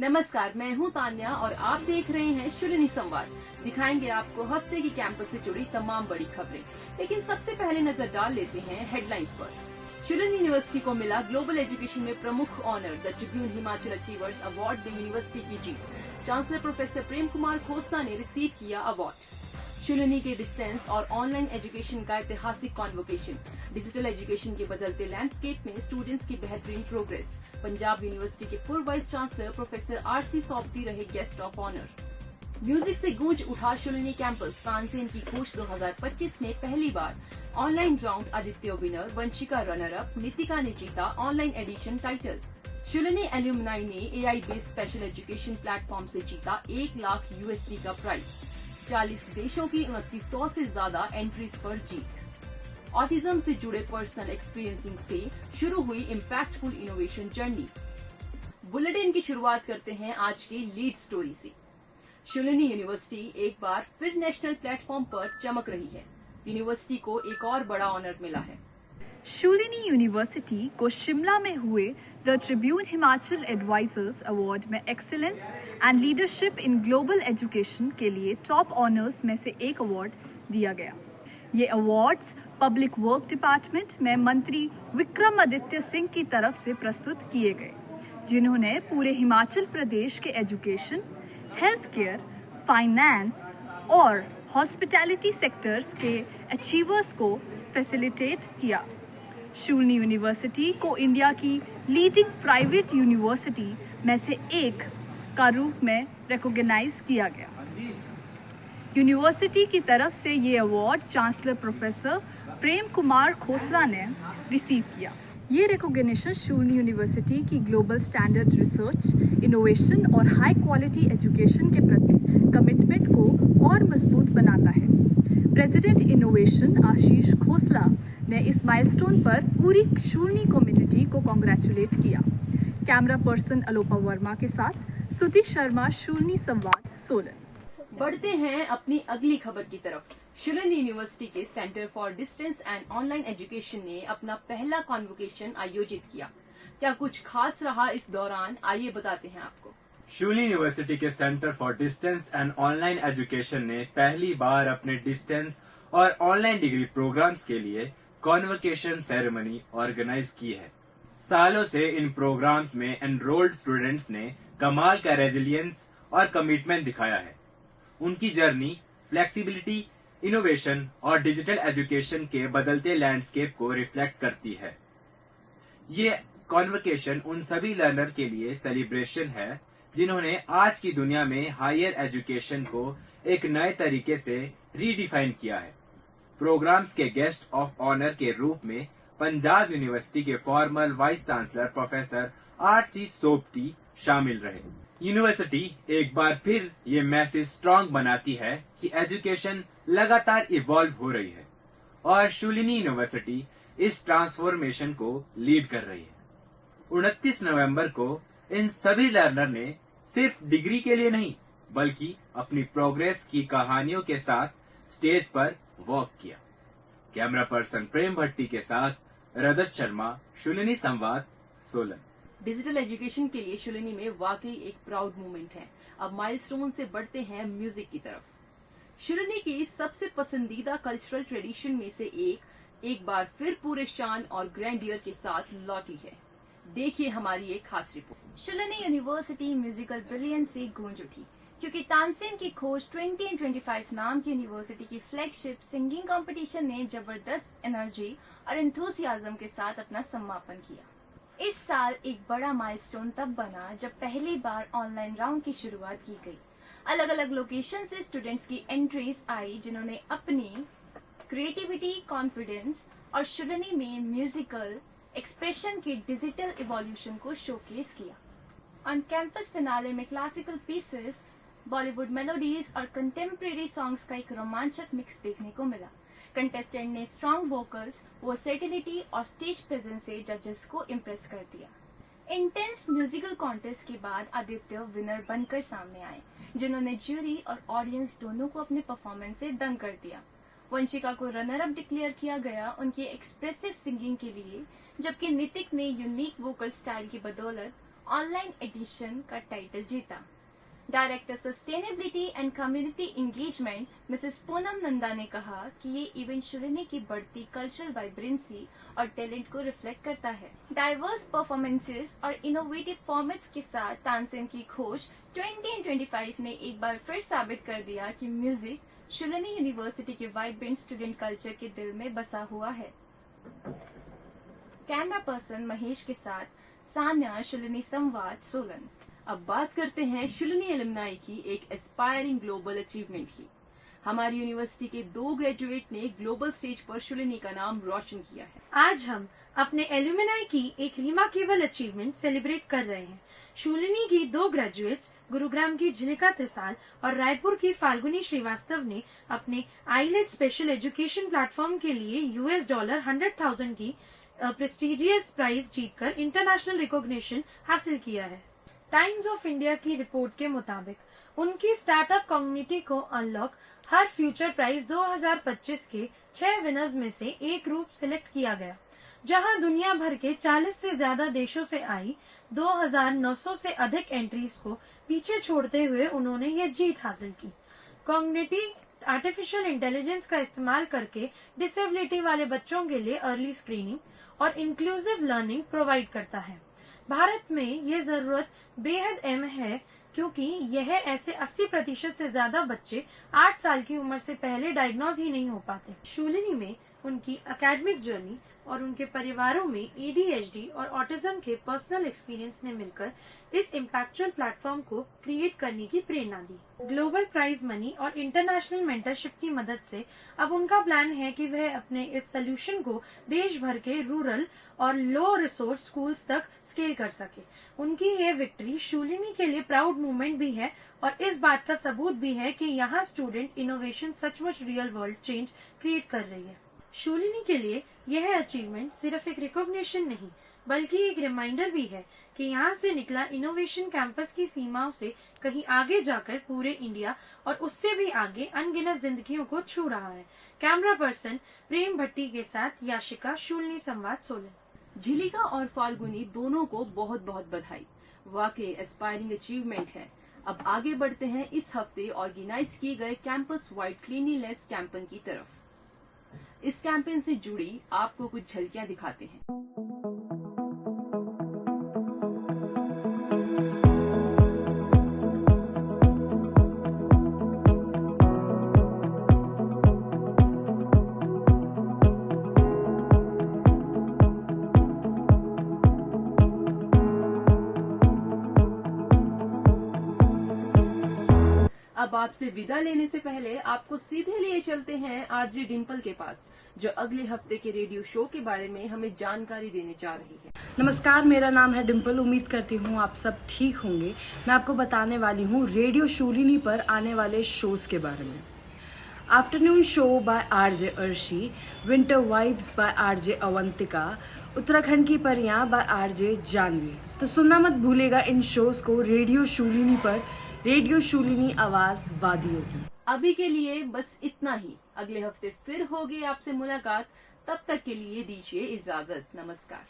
नमस्कार, मैं हूं तान्या और आप देख रहे हैं शुलिनी संवाद। दिखाएंगे आपको हफ्ते की कैंपस से जुड़ी तमाम बड़ी खबरें, लेकिन सबसे पहले नजर डाल लेते हैं हेडलाइंस पर। शुलिनी यूनिवर्सिटी को मिला ग्लोबल एजुकेशन में प्रमुख honour, the Tribune Himachal achievers award में यूनिवर्सिटी की जीत। चांसलर प्रोफेसर प्रेम कुमार खोसला ने रिसीव किया अवार्ड। शुलिनी के डिस्टेंस और ऑनलाइन एजुकेशन का ऐतिहासिक कॉन्वोकेशन। डिजिटल एजुकेशन के बदलते लैंडस्केप में स्टूडेंट्स की बेहतरीन प्रोग्रेस। पंजाब यूनिवर्सिटी के पूर्व vice chancellor professor RC Sobti रहे गेस्ट ऑफ ऑनर। म्यूजिक से गूंज उठा शुलिनी कैंपस। तानसेन की खोज 2025 में पहली बार। Online round Aditya winner, Vanshika runner up, Nitika ने जीता online edition title. Shoolini alumni ने AI based special education platform से जीता 1 लाख USD का प्राइज। 40 देशों की 2900 से ज्यादा एंट्रीज पर जीत। ऑटिज्म से जुड़े पर्सनल एक्सपीरियंसिंग से शुरू हुई इम्पैक्टफुल इनोवेशन जर्नी। बुलेटिन की शुरुआत करते हैं आज की लीड स्टोरी से। शुलिनी यूनिवर्सिटी एक बार फिर नेशनल प्लेटफॉर्म पर चमक रही है। यूनिवर्सिटी को एक और बड़ा ऑनर मिला है। शुलिनी यूनिवर्सिटी को शिमला में हुए the Tribune Himachal advisers award में excellence and leadership in global education के लिए टॉप ऑनर्स में से एक अवार्ड दिया गया। ये अवार्ड्स पब्लिक वर्क डिपार्टमेंट में मंत्री विक्रमादित्य सिंह की तरफ से प्रस्तुत किए गए, जिन्होंने पूरे हिमाचल प्रदेश के एजुकेशन, हेल्थ केयर, फाइनेंस और हॉस्पिटैलिटी सेक्टर्स के अचीवर्स को फैसिलिटेट किया। शुलिनी यूनिवर्सिटी को इंडिया की लीडिंग प्राइवेट यूनिवर्सिटी में से एक का रूप में रिकॉग्नाइज किया गया। यूनिवर्सिटी की तरफ से ये award chancellor professor Prem Kumar Khosla ने रिसीव किया। ये रिकॉग्निशन शुलिनी यूनिवर्सिटी की ग्लोबल स्टैंडर्ड रिसर्च, इनोवेशन और हाई क्वालिटी एजुकेशन के प्रति कमिटमेंट को और मजबूत बनाता है। प्रेसिडेंट इनोवेशन आशीष खोसला ने इस माइलस्टोन पर पूरी शुलिनी कम्युनिटी को कांग्रेचुलेट किया। कैमरा पर्सन अलोपा वर्मा के साथ स्तुति शर्मा, शुलिनी संवाद, सोलन। बढ़ते हैं अपनी अगली खबर की तरफ। शुलिनी यूनिवर्सिटी के centre for distance and online education ने अपना पहला कॉन्वोकेशन आयोजित किया। क्या कुछ खास रहा इस दौरान, आइए बताते हैं आपको। शुलिनी यूनिवर्सिटी के centre for distance and online education ने पहली बार अपने डिस्टेंस और ऑनलाइन डिग्री प्रोग्राम्स के लिए कॉन्वोकेशन सेरेमनी ऑर्गेनाइज की है। सालों से इन प्रोग्राम्स में एनरोल्ड स्टूडेंट्स ने कमाल का रेजिलियंस और कमिटमेंट दिखाया है। उनकी जर्नी फ्लेक्सिबिलिटी, इनोवेशन और डिजिटल एजुकेशन के बदलते लैंडस्केप को रिफ्लेक्ट करती है। ये कॉन्वोकेशन उन सभी लर्नर के लिए सेलिब्रेशन है जिन्होंने आज की दुनिया में हायर एजुकेशन को एक नए तरीके से रीडिफाइन किया है। प्रोग्राम्स के गेस्ट ऑफ ऑनर के रूप में पंजाब यूनिवर्सिटी के farmer vice chancellor professor RC Sobti शामिल रहे। यूनिवर्सिटी एक बार फिर ये मैसेज स्ट्रांग बनाती है कि एजुकेशन लगातार इवॉल्व हो रही है और शुलिनी यूनिवर्सिटी इस ट्रांसफॉर्मेशन को लीड कर रही है। 29 नवंबर को इन सभी लर्नर ने सिर्फ डिग्री के लिए नहीं, बल्कि अपनी प्रोग्रेस की कहानियों के साथ स्टेज पर वॉक किया। कैमरा पर्सन प्रेम भट्टी के साथ रजत शर्मा, शुलिनी संवाद, सोलन। डिजिटल एजुकेशन के लिए शुलिनी में वाकई एक प्राउड मोमेंट है। अब माइलस्टोन से बढ़ते हैं म्यूजिक की तरफ। शुलिनी की सबसे पसंदीदा कल्चरल ट्रेडिशन में से एक बार फिर पूरे शान और ग्रैंडियर के साथ लौटी है। देखिए हमारी एक खास report. Shoolini university musical brilliance से गूंज उठी, क्योंकि तानसेन की खोज 2025 नाम की यूनिवर्सिटी की फ्लैगशिप सिंगिंग कंपटीशन ने जबरदस्त एनर्जी और एंथुसियाज्म के साथ अपना समापन किया। इस साल एक बड़ा माइलस्टोन तब बना जब पहली बार ऑनलाइन राउंड की शुरुआत की गई। अलग अलग लोकेशन से स्टूडेंट्स की एंट्रीज आई, जिन्होंने अपनी क्रिएटिविटी, कॉन्फिडेंस और शुलिनी में म्यूजिकल एक्सप्रेशन के डिजिटल इवोल्यूशन को शोकेस किया। ऑन कैंपस फिनाले में क्लासिकल पीसेस, बॉलीवुड मेलोडीज और कंटेम्प्रेरी सॉन्ग्स का एक रोमांचक मिक्स देखने को मिला। कंटेस्टेंट ने स्ट्रॉन्ग वोकल्स, वर्सेटिलिटी और स्टेज प्रेजेंस से जजेस को इम्प्रेस कर दिया। इंटेंस म्यूजिकल कॉन्टेस्ट के बाद आदित्य विनर बनकर सामने आए, जिन्होंने ज्यूरी और ऑडियंस दोनों को अपने परफॉर्मेंस से दंग कर दिया। वंशिका को रनर अप डिक्लेयर किया गया उनकी एक्सप्रेसिव सिंगिंग के लिए, जबकि नितिक ने यूनिक वोकल स्टाइल की बदौलत ऑनलाइन एडिशन का टाइटल जीता। Director sustainability and community engagement Mrs Poonam Nanda ने कहा कि ये इवेंट शुलिनी की बढ़ती कल्चरल वाइब्रेंसी और टैलेंट को रिफ्लेक्ट करता है। डाइवर्स परफॉर्मेंसेस और इनोवेटिव फॉर्मेट्स के साथ तानसेन की खोज 2025 ने एक बार फिर साबित कर दिया कि म्यूजिक शुलिनी यूनिवर्सिटी के वाइब्रेंट स्टूडेंट कल्चर के दिल में बसा हुआ है। कैमरा पर्सन महेश के साथ सान्या, शुलिनी संवाद, सोलन। अब बात करते हैं शुलिनी एलुमनाई की एक एस्पायरिंग ग्लोबल अचीवमेंट की। हमारी यूनिवर्सिटी के 2 ग्रेजुएट ने ग्लोबल स्टेज पर शुलिनी का नाम रोशन किया है। आज हम अपने एल्यूमिनाई की एक रिमार्केबल अचीवमेंट सेलिब्रेट कर रहे हैं। शुलिनी की 2 ग्रेजुएट्स गुरुग्राम की झिलिका त्रिसाल और रायपुर की फाल्गुनी श्रीवास्तव ने अपने आईलेट स्पेशल एजुकेशन प्लेटफॉर्म के लिए $100,000 की प्रेस्टिजियस प्राइज जीतकर इंटरनेशनल रिकॉग्निशन हासिल किया है। टाइम्स ऑफ इंडिया की रिपोर्ट के मुताबिक उनकी स्टार्टअप कम्युनिटी को अनलॉक हर फ्यूचर प्राइज 2025 के 6 विनर्स में से एक रूप सिलेक्ट किया गया, जहां दुनिया भर के 40 से ज्यादा देशों से आई 2,900 से अधिक एंट्रीज को पीछे छोड़ते हुए उन्होंने ये जीत हासिल की। कम्युनिटी आर्टिफिशियल इंटेलिजेंस का इस्तेमाल करके डिसेबिलिटी वाले बच्चों के लिए अर्ली स्क्रीनिंग और इंक्लूसिव लर्निंग प्रोवाइड करता है। भारत में ये जरूरत बेहद अहम है क्योंकि यह ऐसे 80% से ज्यादा बच्चे 8 साल की उम्र से पहले डायग्नोज ही नहीं हो पाते। शुलिनी में उनकी एकेडमिक जर्नी और उनके परिवारों में ADHD और ऑटिज्म के पर्सनल एक्सपीरियंस ने मिलकर इस इम्पैक्चुअल प्लेटफॉर्म को क्रिएट करने की प्रेरणा दी। ग्लोबल प्राइज मनी और इंटरनेशनल मेंटरशिप की मदद से अब उनका प्लान है कि वह अपने इस सोल्यूशन को देश भर के रूरल और लो रिसोर्स स्कूल्स तक स्केल कर सके। उनकी ये विक्ट्री शुलिनी के लिए प्राउड मूवमेंट भी है और इस बात का सबूत भी है कि यहाँ स्टूडेंट इनोवेशन सचमुच रियल वर्ल्ड चेंज क्रिएट कर रही है। शुलिनी के लिए यह अचीवमेंट सिर्फ एक रिकॉग्निशन नहीं बल्कि एक रिमाइंडर भी है कि यहाँ से निकला इनोवेशन कैंपस की सीमाओं से कहीं आगे जाकर पूरे इंडिया और उससे भी आगे अनगिनत जिंदगियों को छू रहा है। कैमरा पर्सन प्रेम भट्टी के साथ याशिका, शुलिनी संवाद, सोलन। झिलिका और फाल्गुनी दोनों को बहुत बहुत बधाई। वाकई एस्पायरिंग अचीवमेंट है। अब आगे बढ़ते हैं इस हफ्ते ऑर्गेनाइज किए गए कैंपस वाइड क्लीनलीनेस कैंपेन की तरफ। इस कैंपेन से जुड़ी आपको कुछ झलकियां दिखाते हैं। अब आपसे विदा लेने से पहले आपको सीधे लिए चलते हैं आरजे डिम्पल के पास, जो अगले हफ्ते के रेडियो शो के बारे में हमें जानकारी देने जा रही है। नमस्कार, मेरा नाम है डिम्पल। उम्मीद करती हूँ आप सब ठीक होंगे। मैं आपको बताने वाली हूँ रेडियो शुलिनी पर आने वाले शोज के बारे में। Afternoon show by RJ Arshi, winter vibes by RJ Avantika, Uttarakhand की परियां बाय आरजे जानवी। तो सुनना मत भूलेगा इन शोज को रेडियो शुलिनी पर। रेडियो शुलिनी, आवाज वादियों की। अभी के लिए बस इतना ही। अगले हफ्ते फिर होगी आपसे मुलाकात। तब तक के लिए दीजिए इजाजत। नमस्कार।